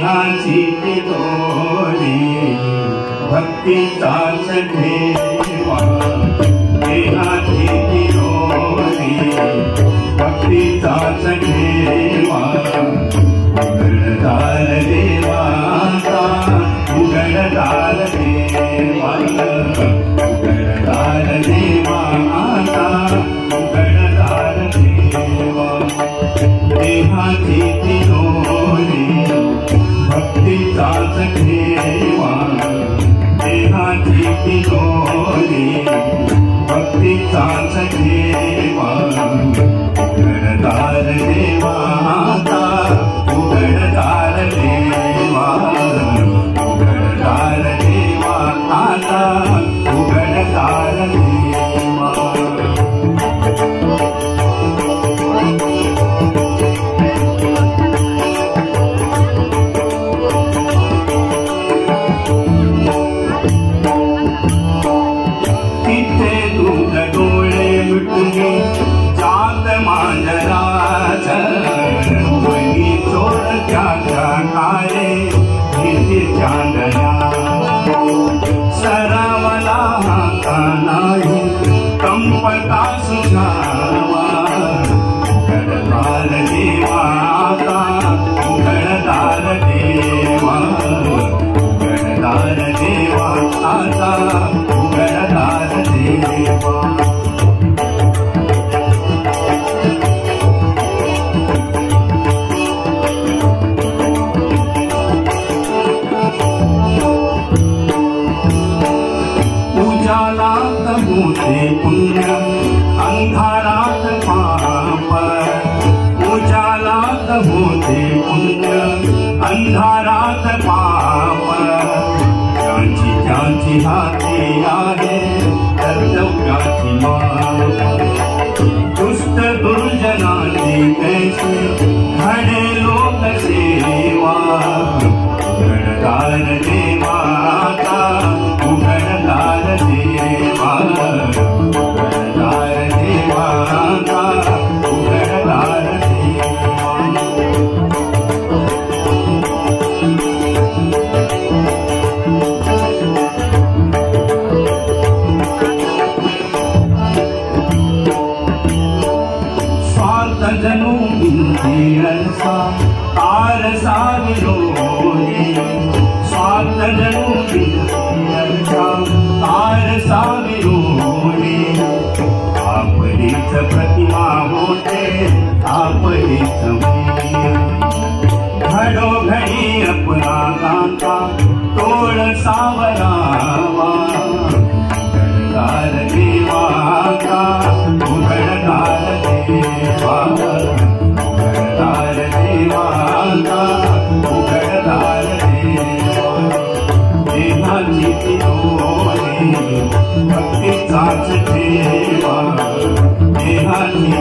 देहाची तिजोरी भक्तीचाच ठेवा देहाची तिजोरी भक्तीचाच ठेवा उघडदार देवाचा उघडदार देवा उघडदार देवाचा उघडदार देवा देहाची तिजोरी भक्तीचाच ठेवा देहाची तिजोरी भक्तीचाच ठेवा उघडदार देवाचा उघडदार देवा उघडदार देवाचा उघडदार देवा जात मांजराच मनी चोर त्याच्या खाये किती चांदना सरावला हाता नाही कंपता सुझावा उघडदार देवाचा उघडदार देवा उघडदार देवाचा उघडदार देवा उजालात होते पुण्य अंधारात पाप उजालात होते पुण्य अंधारात पाप ज्यांची ज्यांची हाती आहे कर्तव्याची माप दुष्ट दुर्जनाची कैसे घडे लोकसेवा उघडदार देवाचा उघडदार देवा उघडदार देवाचा उघडदार देवा स्वार्थ जनु बिंदी रसा तार साविरोही स्वार्थ जनु तार साविरोही आपलीच प्रतिमा होते आपलीच घडोघडी अपना कांता तोड सावरावा उघडदार देवाचा उघडदार देवा उघडदार देवाचा उघडदार देवा देहाची तिजोरी भक्तीचाच ठेवा देहाची